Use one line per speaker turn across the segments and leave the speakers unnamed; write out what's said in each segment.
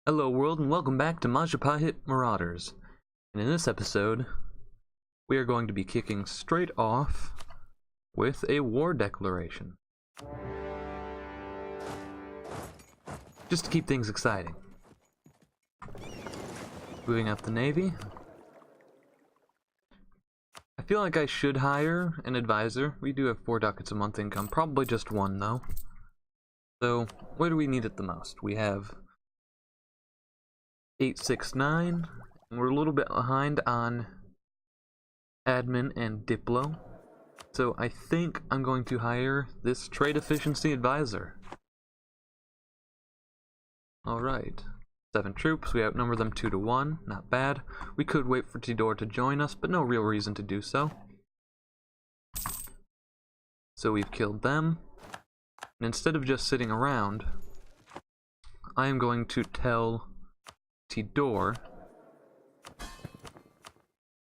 Hello world and welcome back to Majapahit Marauders. And in this episode, we are going to be kicking straight off with a war declaration. Just to keep things exciting. Moving up the Navy. I feel like I should hire an advisor. We do have 4 ducats a month income, probably just one though. So, what do we need it the most? We have 869, and we're a little bit behind on admin and diplo. So I think I'm going to hire this trade efficiency advisor. Alright. 7 troops, we outnumber them 2 to 1, not bad. We could wait for Tidor to join us, but no real reason to do so. So we've killed them. And instead of just sitting around, I am going to tell Tidor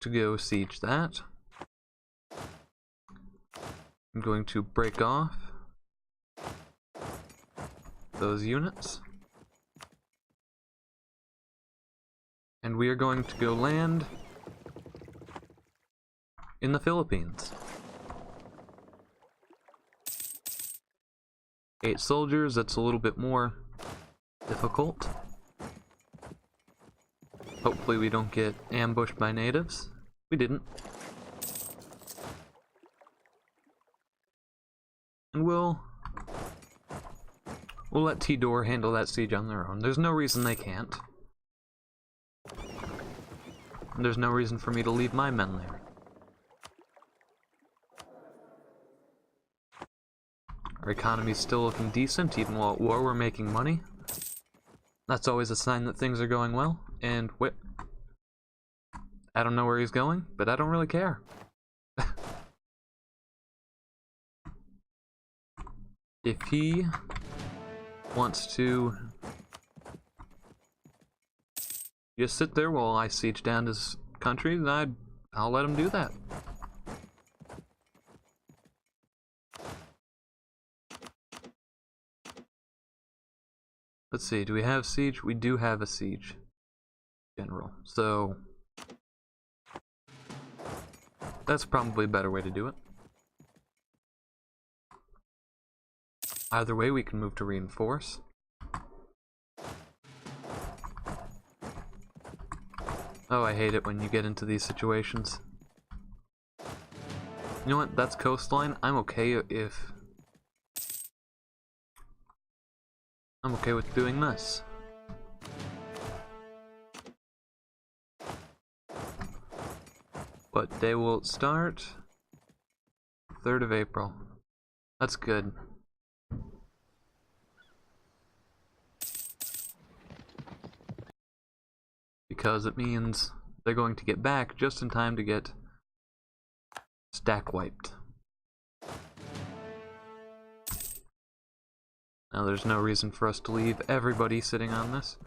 to go siege that. I'm going to break off those units. And we are going to go land in the Philippines. 8 soldiers, that's a little bit more difficult. Hopefully we don't get ambushed by natives. We didn't. And we'll let Tidor handle that siege on their own. There's no reason they can't. And there's no reason for me to leave my men there. Our economy's still looking decent, even while at war we're making money. That's always a sign that things are going well. And I don't know where he's going, but I don't really care. If he wants to just sit there while I siege down his country, then I'll let him do that. Let's see, do we have siege? We do have a siege general, so that's probably a better way to do it. Either way, we can move to reinforce. Oh, I hate it when you get into these situations. You know what? That's coastline. I'm okay with doing this. What day will it start? 3rd of April. That's good. Because it means they're going to get back just in time to get stack wiped. Now there's no reason for us to leave everybody sitting on this.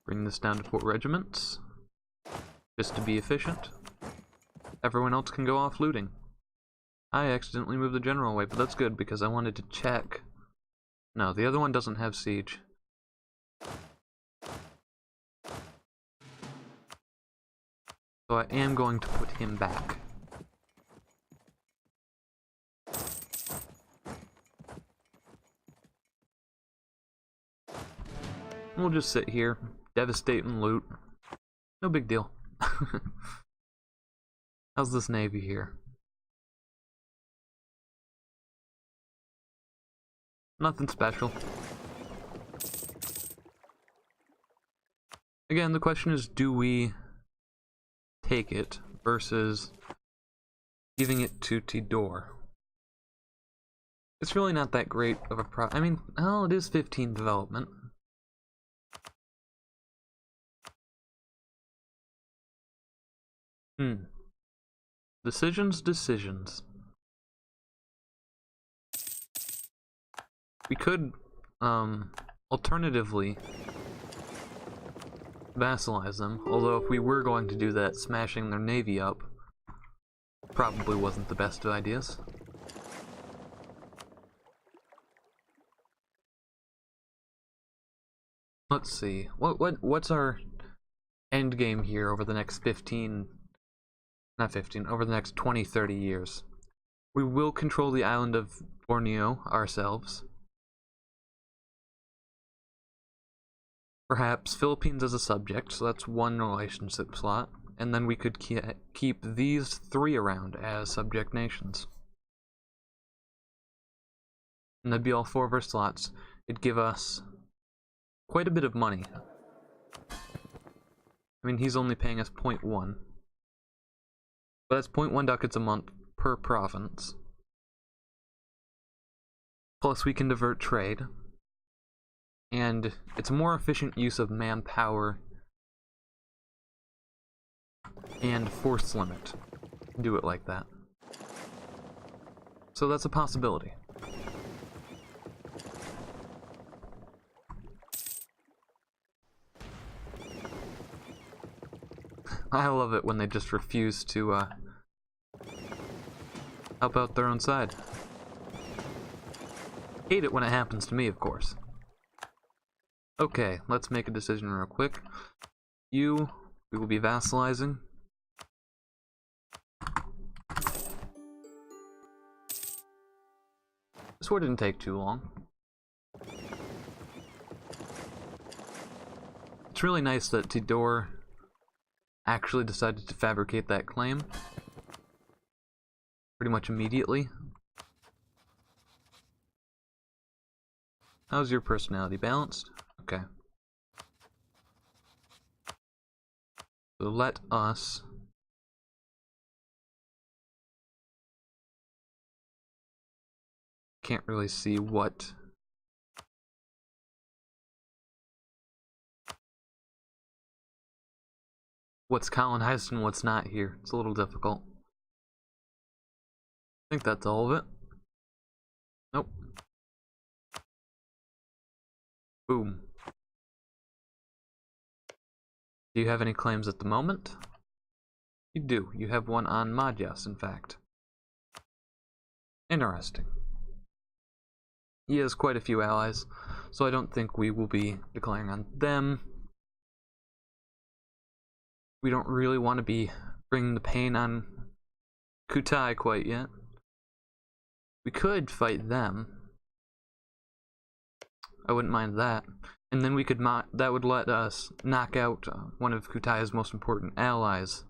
Bring this down to 4 regiments, just to be efficient. Everyone else can go off looting. I accidentally moved the general away, but that's good because I wanted to check. No, the other one doesn't have siege. So I am going to put him back. We'll just sit here, devastate and loot. No big deal. How's this navy here? Nothing special. Again, the question is, do we take it versus giving it to Tidor? It's really not that great of a I mean, well, it is 15 development. Decisions. We could, alternatively vassalize them, although if we were going to do that, smashing their navy up probably wasn't the best of ideas. let's see. What's our end game here over the next 15, not 15, over the next 20, 30 years? We will control the island of Borneo ourselves. Perhaps Philippines as a subject, so that's one relationship slot. And then we could keep these 3 around as subject nations. And that'd be all 4 of our slots. It'd give us quite a bit of money. I mean, he's only paying us 0.1. But that's 0.1 ducats a month per province. Plus we can divert trade. And it's a more efficient use of manpower and force limit. Do it like that. So that's a possibility. I love it when they just refuse to help out their own side. Hate it when it happens to me, of course. Okay, let's make a decision real quick. We will be vassalizing. This war didn't take too long. It's really nice that Tidor actually decided to fabricate that claim pretty much immediately. How's your personality? Balanced? Okay. So let us can't really see what's colonized and what's not here. It's a little difficult. I think that's all of it. Nope. Boom. Do you have any claims at the moment? You do. You have one on Majas, in fact. Interesting. He has quite a few allies, so I don't think we will be declaring on them. We don't really want to be bringing the pain on Kutai quite yet. We could fight them. I wouldn't mind that. And then we could that would let us knock out one of Kutai's most important allies,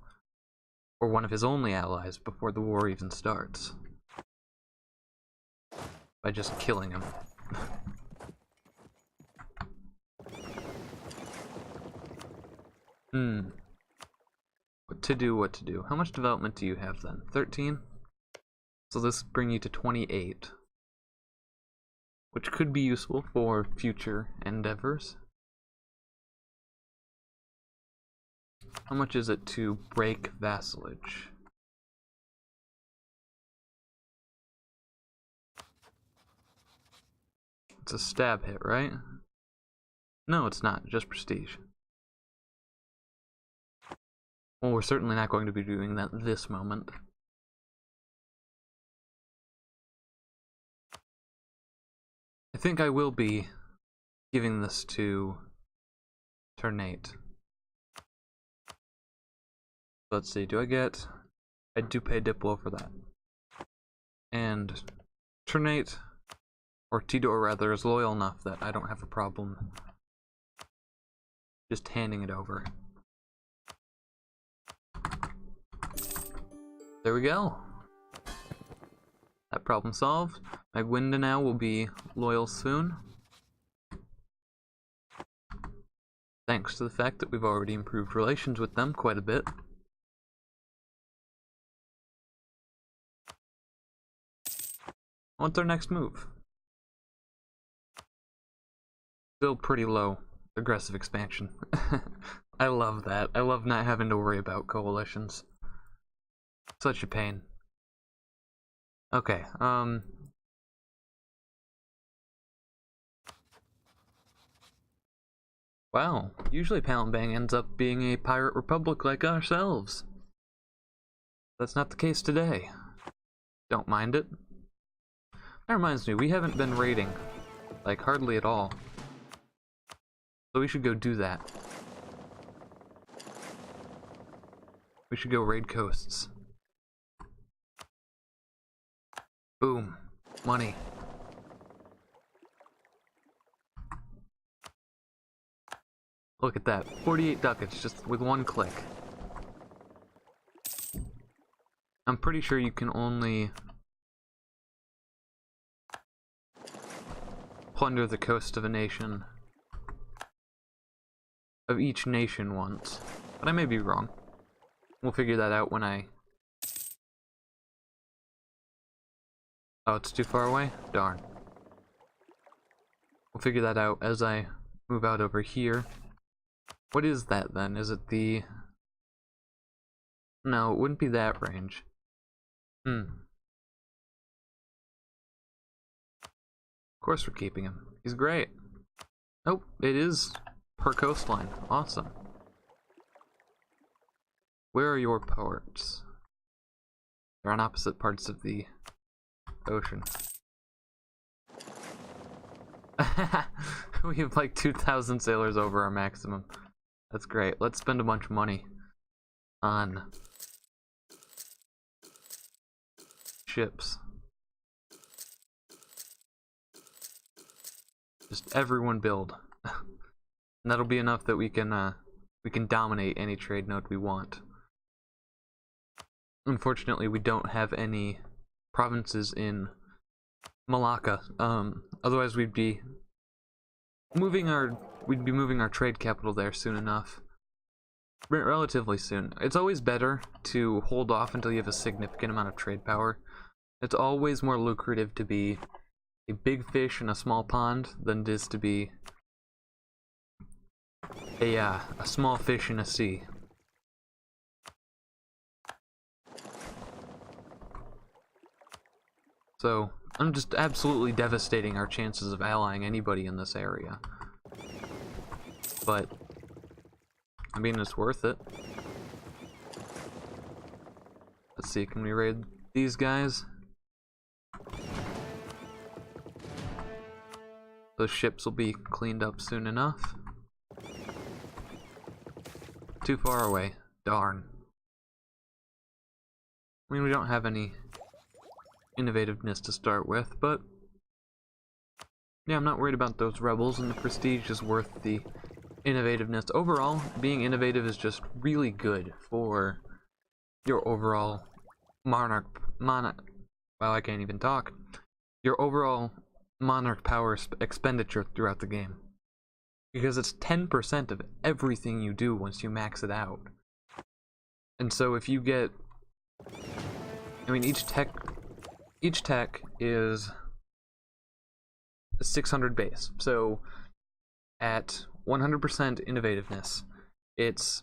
or one of his only allies, before the war even starts. By just killing him. What to do? How much development do you have then? 13? So this bring you to 28. Which could be useful for future endeavors. How much is it to break vassalage? It's a stab hit, right? No, it's not. Just prestige. Well, we're certainly not going to be doing that this moment. I think I will be giving this to Ternate. Let's see, I do pay Diplo for that. And Ternate, or Tidor rather, is loyal enough that I don't have a problem just handing it over. There we go. That problem solved. Magwindanao will be loyal soon. Thanks to the fact that we've already improved relations with them quite a bit. What's our next move? Still pretty low. Aggressive expansion. I love that. I love not having to worry about coalitions. Such a pain. Okay, wow, usually Palembang ends up being a pirate republic like ourselves. That's not the case today. Don't mind it. That reminds me, we haven't been raiding, like, hardly at all. So we should go do that. We should go raid coasts. Boom. Money. Look at that. 48 ducats just with one click. I'm pretty sure you can only plunder the coast of a nation, of each nation once, but I may be wrong. We'll figure that out when I... Oh, it's too far away? Darn. We'll figure that out as I move out over here. What is that then? Is it the... No, it wouldn't be that range. Of course we're keeping him. He's great. Oh, it is per coastline. Awesome. Where are your ports? They're on opposite parts of the ocean. We have like 2,000 sailors over our maximum. That's great. Let's spend a bunch of money on ships. Just everyone build. And that'll be enough that we can dominate any trade node we want. Unfortunately, we don't have any provinces in Malacca. Otherwise we'd be moving our trade capital there soon enough. Relatively soon. It's always better to hold off until you have a significant amount of trade power. It's always more lucrative to be a big fish in a small pond than it is to be a small fish in a sea. So, I'm just absolutely devastating our chances of allying anybody in this area. But, I mean, it's worth it. Let's see, can we raid these guys? Those ships will be cleaned up soon enough. Too far away. Darn. I mean, we don't have any innovativeness to start with, but yeah, I'm not worried about those rebels, and the prestige is worth the innovativeness. Overall, being innovative is just really good for your overall well, I can't even talk. Your overall monarch power expenditure throughout the game. Because it's 10% of everything you do once you max it out. And so if you get... I mean, each tech is 600 base. So at 100% innovativeness, it's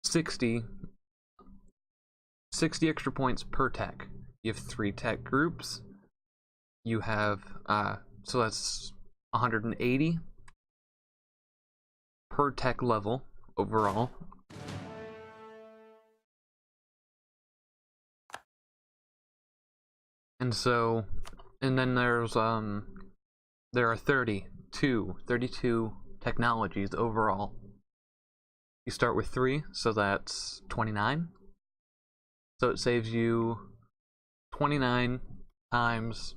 60 extra points per tech. You have 3 tech groups. You have, so that's 180 per tech level overall. And so, and then there's, there are 32 technologies overall. You start with 3, so that's 29. So it saves you 29 times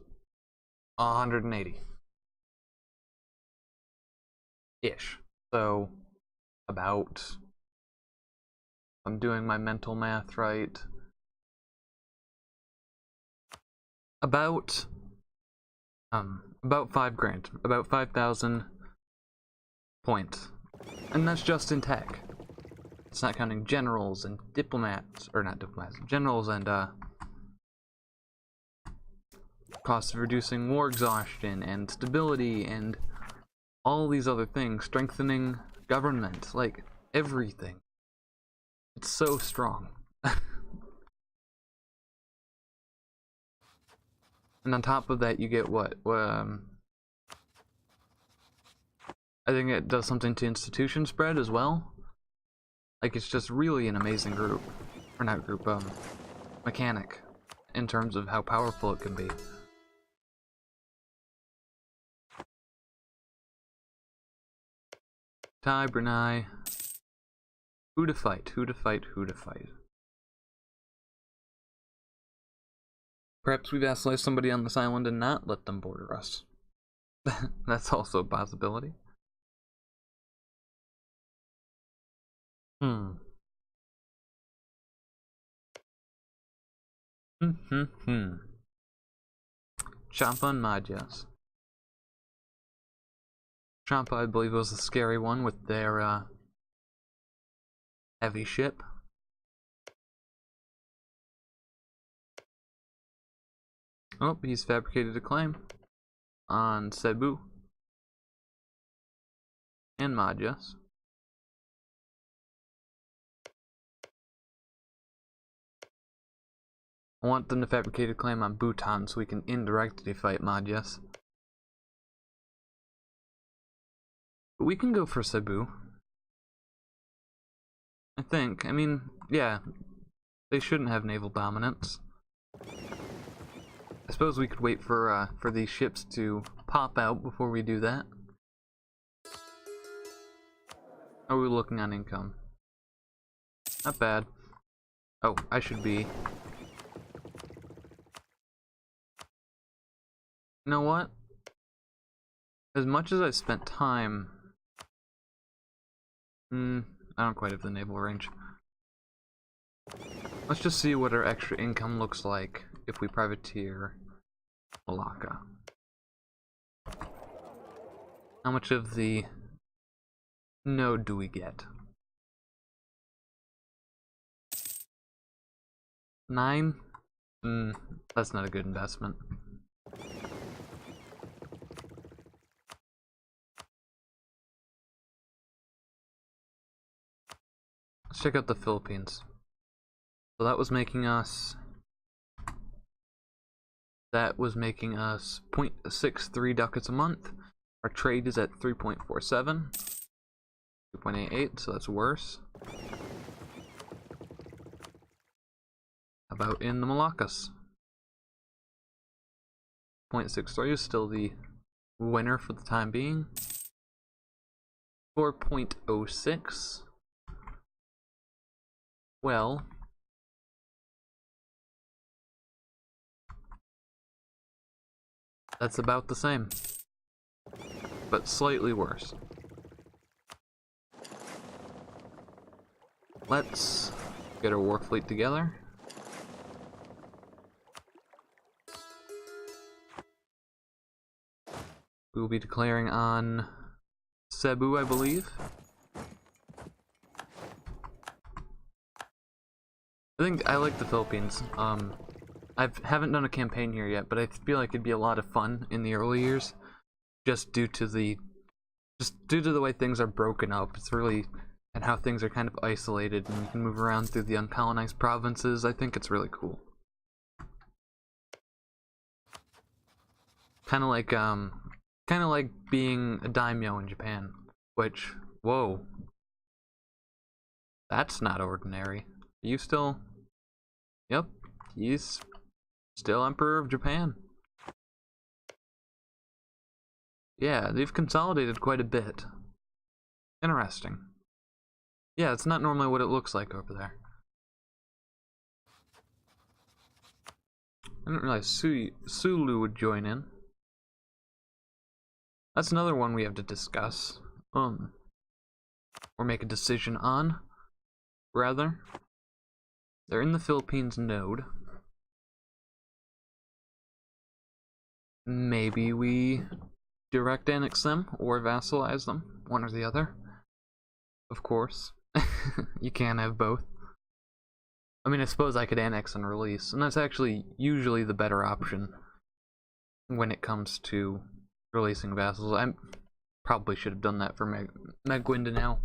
180. Ish. So, about, I'm doing my mental math right, about 5 grand, about 5,000 points, and that's just in tech. It's not counting generals and diplomats, or not diplomats, generals and costs of reducing war exhaustion and stability and all these other things, strengthening government, like everything. It's so strong. And on top of that, you get what? I think it does something to institution spread as well. Like, it's just really an amazing group. Or not group, mechanic. In terms of how powerful it can be. Tai, Brunei. Who to fight? Who to fight? Who to fight? Perhaps we vassalize somebody on this island and not let them border us. That's also a possibility. Hmm. Champa and Magyas. Champa, I believe, was the scary one with their heavy ship. Oh, he's fabricated a claim on Cebu and Magyas. I want them to fabricate a claim on Bhutan so we can indirectly fight Magyas. But we can go for Cebu. I think. I mean, yeah. They shouldn't have naval dominance. I suppose we could wait for these ships to pop out before we do that. How are we looking on income? Not bad. Oh, I should be... You know what? As much as I spent time... I don't quite have the naval range. Let's just see what our extra income looks like if we privateer Malacca. How much of the node do we get? 9? That's not a good investment. Let's check out the Philippines. So that was making us 0.63 ducats a month. Our trade is at 3.47, 2.88, so that's worse. How about in the Moluccas? 0.63 is still the winner for the time being. 4.06. Well, that's about the same, but slightly worse. Let's get our war fleet together. We will be declaring on Cebu, I believe. I think I like the Philippines. I haven't done a campaign here yet, but I feel like it'd be a lot of fun in the early years, just due to the way things are broken up. It's really, and how things are kind of isolated, and you can move around through the uncolonized provinces. I think it's really cool. Kind of like being a daimyo in Japan, which, whoa, that's not ordinary. Are you still? Yep, he's still Emperor of Japan. Yeah, they've consolidated quite a bit. Interesting. Yeah, it's not normally what it looks like over there. I didn't realize Sulu would join in. That's another one we have to discuss. Or make a decision on, rather. They're in the Philippines node. Maybe we direct annex them or vassalize them, one or the other. Of course. You can't have both. I mean, I suppose I could annex and release, and that's actually usually the better option when it comes to releasing vassals. I probably should have done that for Maguindanao.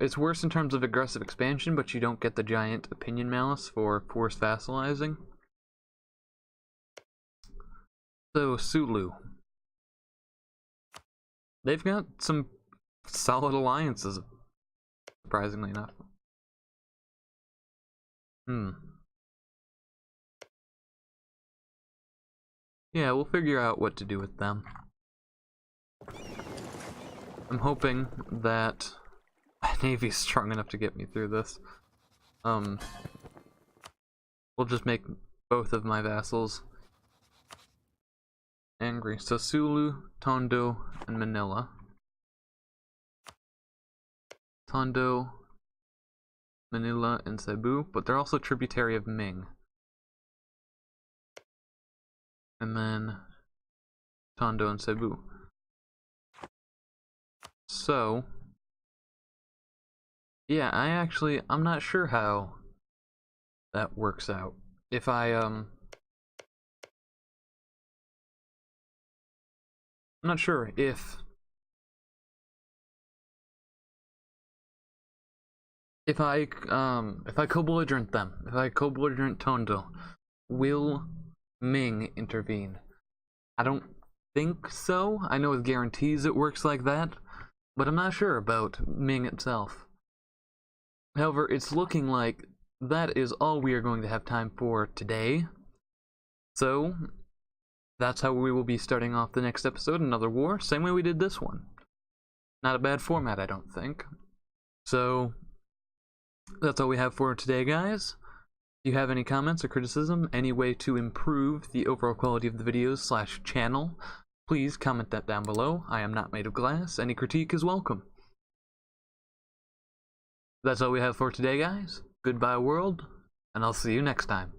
It's worse in terms of aggressive expansion, but you don't get the giant opinion malice for forced vassalizing. So, Sulu. They've got some solid alliances, surprisingly enough. Yeah, we'll figure out what to do with them. I'm hoping that my navy's strong enough to get me through this. We'll just make both of my vassals angry. So Sulu, Tondo, and Manila. Tondo, Manila, and Cebu, but they're also tributary of Ming. And then Tondo and Cebu. So, yeah, I'm not sure how that works out. If I'm not sure if I co-belligerent them, if I co-belligerent Tondo, will Ming intervene? I don't think so. I know with guarantees it works like that, but I'm not sure about Ming itself. However, it's looking like that is all we are going to have time for today. So, that's how we will be starting off the next episode, another war, same way we did this one. Not a bad format, I don't think. So, that's all we have for today, guys. If you have any comments or criticism, any way to improve the overall quality of the videos / channel, please comment that down below. I am not made of glass. Any critique is welcome. That's all we have for today, guys. Goodbye, world, and I'll see you next time.